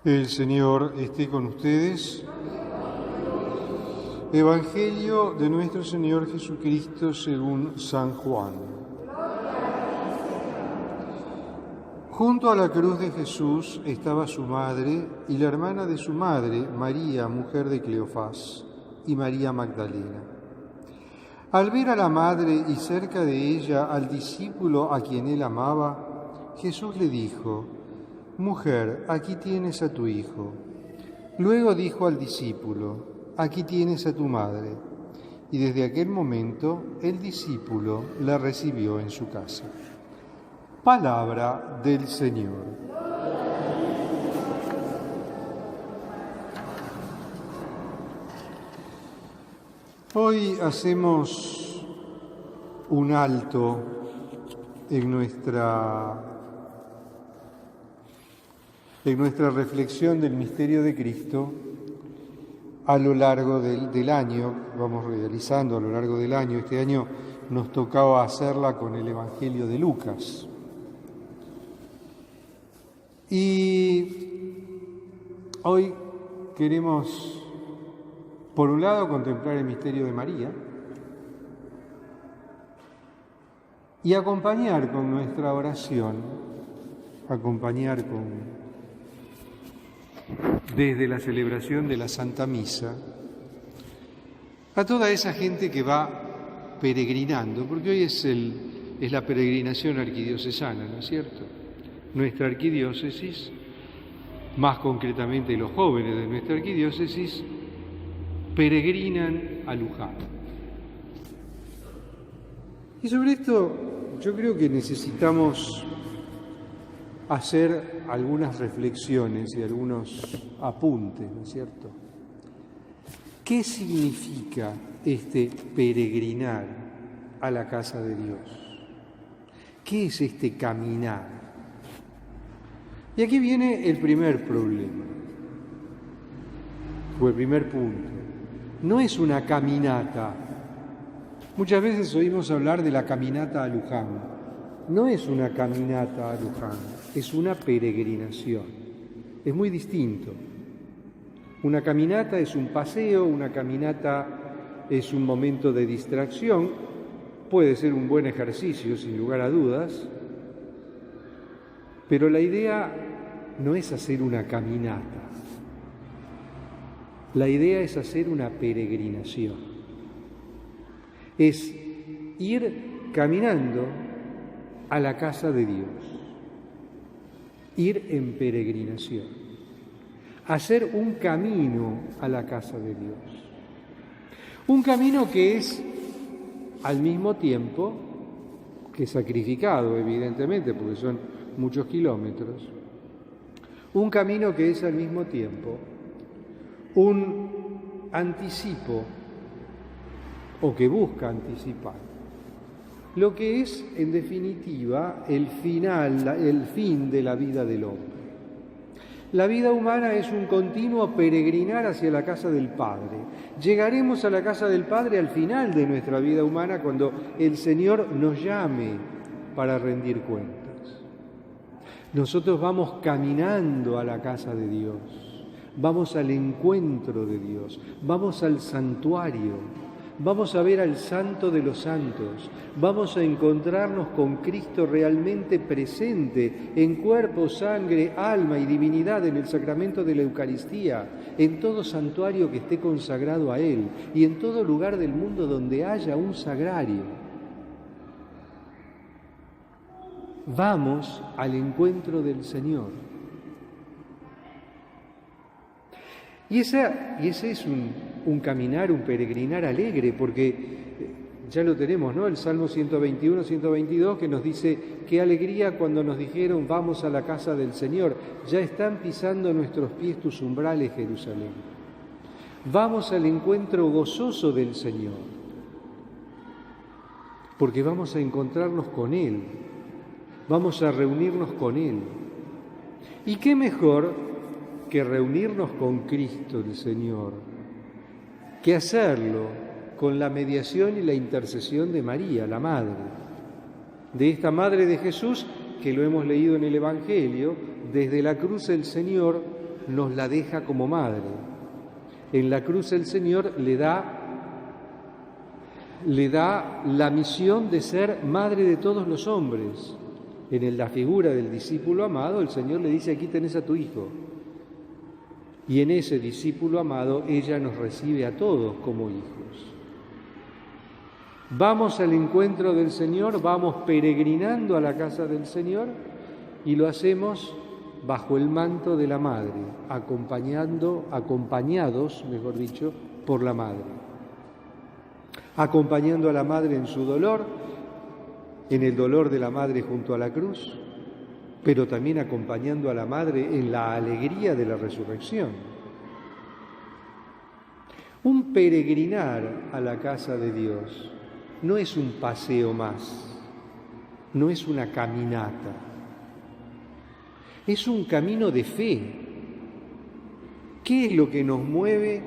El Señor esté con ustedes. Evangelio de nuestro Señor Jesucristo según San Juan. Junto a la cruz de Jesús estaba su madre y la hermana de su madre, María, mujer de Cleofás, y María Magdalena. Al ver a la madre y cerca de ella al discípulo a quien él amaba, Jesús le dijo: «Mujer, aquí tienes a tu hijo». Luego dijo al discípulo: «Aquí tienes a tu madre». Y desde aquel momento el discípulo la recibió en su casa. Palabra del Señor. Hoy hacemos un alto en nuestra reflexión del misterio de Cristo a lo largo del año. Vamos realizando a lo largo del año. Este año nos tocaba hacerla con el Evangelio de Lucas. Y hoy queremos, por un lado, contemplar el misterio de María y acompañar con nuestra oración, desde la celebración de la Santa Misa, a toda esa gente que va peregrinando, porque hoy es la peregrinación arquidiocesana, ¿no es cierto? Nuestra arquidiócesis, más concretamente los jóvenes de nuestra arquidiócesis, peregrinan a Luján. Y sobre esto yo creo que necesitamos hacer algunas reflexiones y algunos apuntes, ¿no es cierto? ¿Qué significa este peregrinar a la casa de Dios? ¿Qué es este caminar? Y aquí viene el primer problema, o el primer punto. No es una caminata. Muchas veces oímos hablar de la caminata a Luján. No es una caminata a Luján, es una peregrinación. Es muy distinto. Una caminata es un paseo, una caminata es un momento de distracción, puede ser un buen ejercicio, sin lugar a dudas, pero la idea no es hacer una caminata. La idea es hacer una peregrinación. Es ir caminando a la casa de Dios, ir en peregrinación, hacer un camino a la casa de Dios. Un camino que es al mismo tiempo que sacrificado, evidentemente, porque son muchos kilómetros. Un camino que es al mismo tiempo un anticipo, o que busca anticipar lo que es, en definitiva, el fin de la vida del hombre. La vida humana es un continuo peregrinar hacia la casa del Padre. Llegaremos a la casa del Padre al final de nuestra vida humana, cuando el Señor nos llame para rendir cuentas. Nosotros vamos caminando a la casa de Dios, vamos al encuentro de Dios, vamos al santuario. Vamos a ver al Santo de los Santos, vamos a encontrarnos con Cristo realmente presente en cuerpo, sangre, alma y divinidad en el sacramento de la Eucaristía, en todo santuario que esté consagrado a Él y en todo lugar del mundo donde haya un sagrario. Vamos al encuentro del Señor. Y ese es un caminar, un peregrinar alegre, porque ya lo tenemos, ¿no? El Salmo 121, 122, que nos dice: qué alegría cuando nos dijeron vamos a la casa del Señor. Ya están pisando nuestros pies tus umbrales, Jerusalén. Vamos al encuentro gozoso del Señor, porque vamos a encontrarnos con Él, vamos a reunirnos con Él. ¿Y qué mejor que reunirnos con Cristo el Señor, que hacerlo con la mediación y la intercesión de María, la Madre, de esta Madre de Jesús, que lo hemos leído en el Evangelio? Desde la cruz el Señor nos la deja como madre. En la cruz el Señor le da la misión de ser madre de todos los hombres. En la figura del discípulo amado, el Señor le dice: aquí tenés a tu hijo. Y en ese discípulo amado, ella nos recibe a todos como hijos. Vamos al encuentro del Señor, vamos peregrinando a la casa del Señor y lo hacemos bajo el manto de la Madre, acompañados, mejor dicho, por la Madre. Acompañando a la Madre en su dolor, en el dolor de la Madre junto a la cruz, pero también acompañando a la Madre en la alegría de la resurrección. Un peregrinar a la casa de Dios no es un paseo más, no es una caminata, es un camino de fe. ¿Qué es lo que nos mueve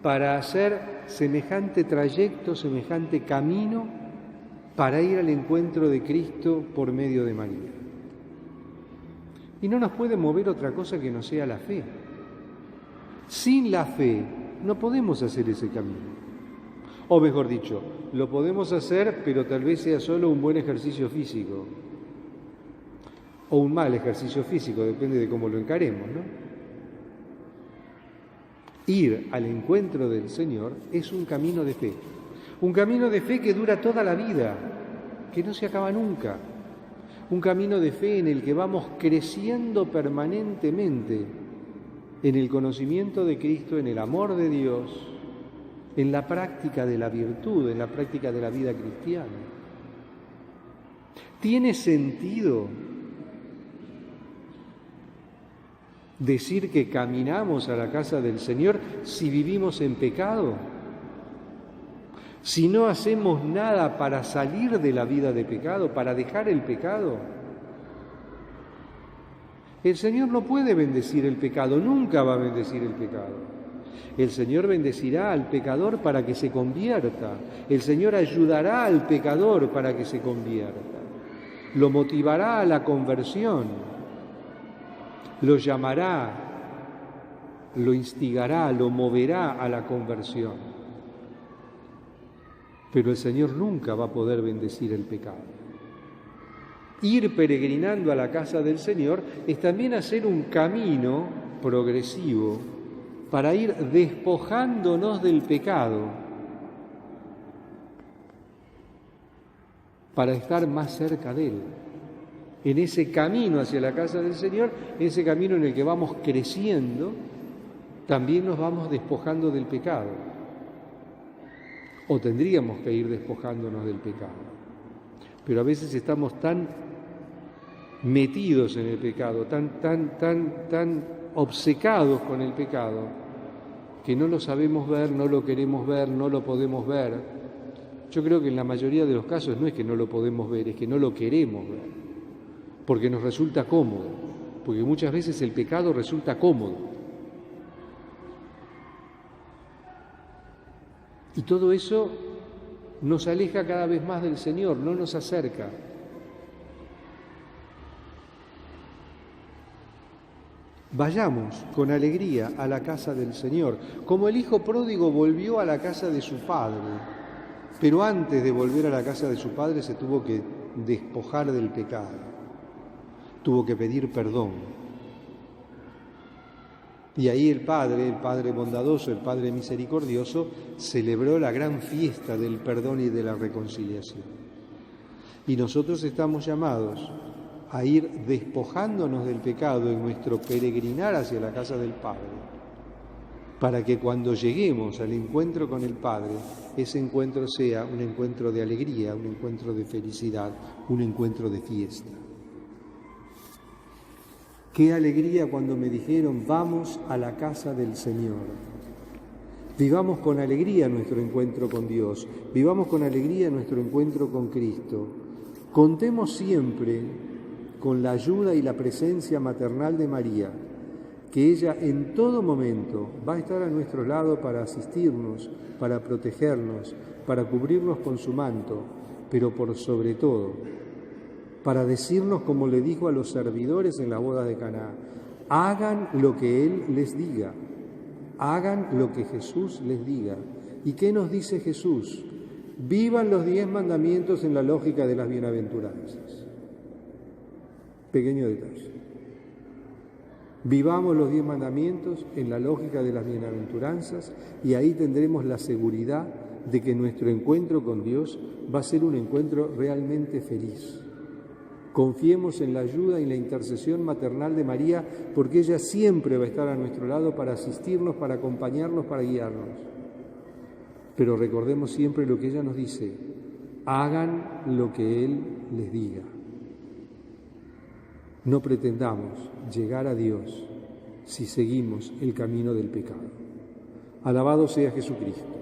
para hacer semejante trayecto, semejante camino, para ir al encuentro de Cristo por medio de María? Y no nos puede mover otra cosa que no sea la fe. Sin la fe no podemos hacer ese camino. O mejor dicho, lo podemos hacer, pero tal vez sea solo un buen ejercicio físico. O un mal ejercicio físico, depende de cómo lo encaremos, ¿no? Ir al encuentro del Señor es un camino de fe. Un camino de fe que dura toda la vida, que no se acaba nunca. Un camino de fe en el que vamos creciendo permanentemente en el conocimiento de Cristo, en el amor de Dios, en la práctica de la virtud, en la práctica de la vida cristiana. ¿Tiene sentido decir que caminamos a la casa del Señor si vivimos en pecado? Si no hacemos nada para salir de la vida de pecado, para dejar el pecado. El Señor no puede bendecir el pecado, nunca va a bendecir el pecado. El Señor bendecirá al pecador para que se convierta. El Señor ayudará al pecador para que se convierta. Lo motivará a la conversión. Lo llamará, lo instigará, lo moverá a la conversión. Pero el Señor nunca va a poder bendecir el pecado. Ir peregrinando a la casa del Señor es también hacer un camino progresivo para ir despojándonos del pecado, para estar más cerca de Él. En ese camino hacia la casa del Señor, ese camino en el que vamos creciendo, también nos vamos despojando del pecado. O tendríamos que ir despojándonos del pecado. Pero a veces estamos tan metidos en el pecado, tan obcecados con el pecado, que no lo sabemos ver, no lo queremos ver, no lo podemos ver. Yo creo que en la mayoría de los casos no es que no lo podemos ver, es que no lo queremos ver, porque nos resulta cómodo, porque muchas veces el pecado resulta cómodo. Y todo eso nos aleja cada vez más del Señor, no nos acerca. Vayamos con alegría a la casa del Señor, como el hijo pródigo volvió a la casa de su padre, pero antes de volver a la casa de su padre se tuvo que despojar del pecado, tuvo que pedir perdón. Y ahí el Padre bondadoso, el Padre misericordioso, celebró la gran fiesta del perdón y de la reconciliación. Y nosotros estamos llamados a ir despojándonos del pecado en nuestro peregrinar hacia la casa del Padre, para que cuando lleguemos al encuentro con el Padre, ese encuentro sea un encuentro de alegría, un encuentro de felicidad, un encuentro de fiesta. Qué alegría cuando me dijeron: vamos a la casa del Señor. Vivamos con alegría nuestro encuentro con Dios, vivamos con alegría nuestro encuentro con Cristo. Contemos siempre con la ayuda y la presencia maternal de María, que ella en todo momento va a estar a nuestro lado para asistirnos, para protegernos, para cubrirnos con su manto, pero por sobre todo, para decirnos, como le dijo a los servidores en la boda de Caná: Hagan lo que Él les diga. Hagan lo que Jesús les diga. ¿Y qué nos dice Jesús? Vivan los 10 mandamientos en la lógica de las bienaventuranzas. Pequeño detalle. Vivamos los 10 mandamientos en la lógica de las bienaventuranzas y ahí tendremos la seguridad de que nuestro encuentro con Dios va a ser un encuentro realmente feliz. Confiemos en la ayuda y la intercesión maternal de María, porque ella siempre va a estar a nuestro lado para asistirnos, para acompañarnos, para guiarnos. Pero recordemos siempre lo que ella nos dice: hagan lo que Él les diga. No pretendamos llegar a Dios si seguimos el camino del pecado. Alabado sea Jesucristo.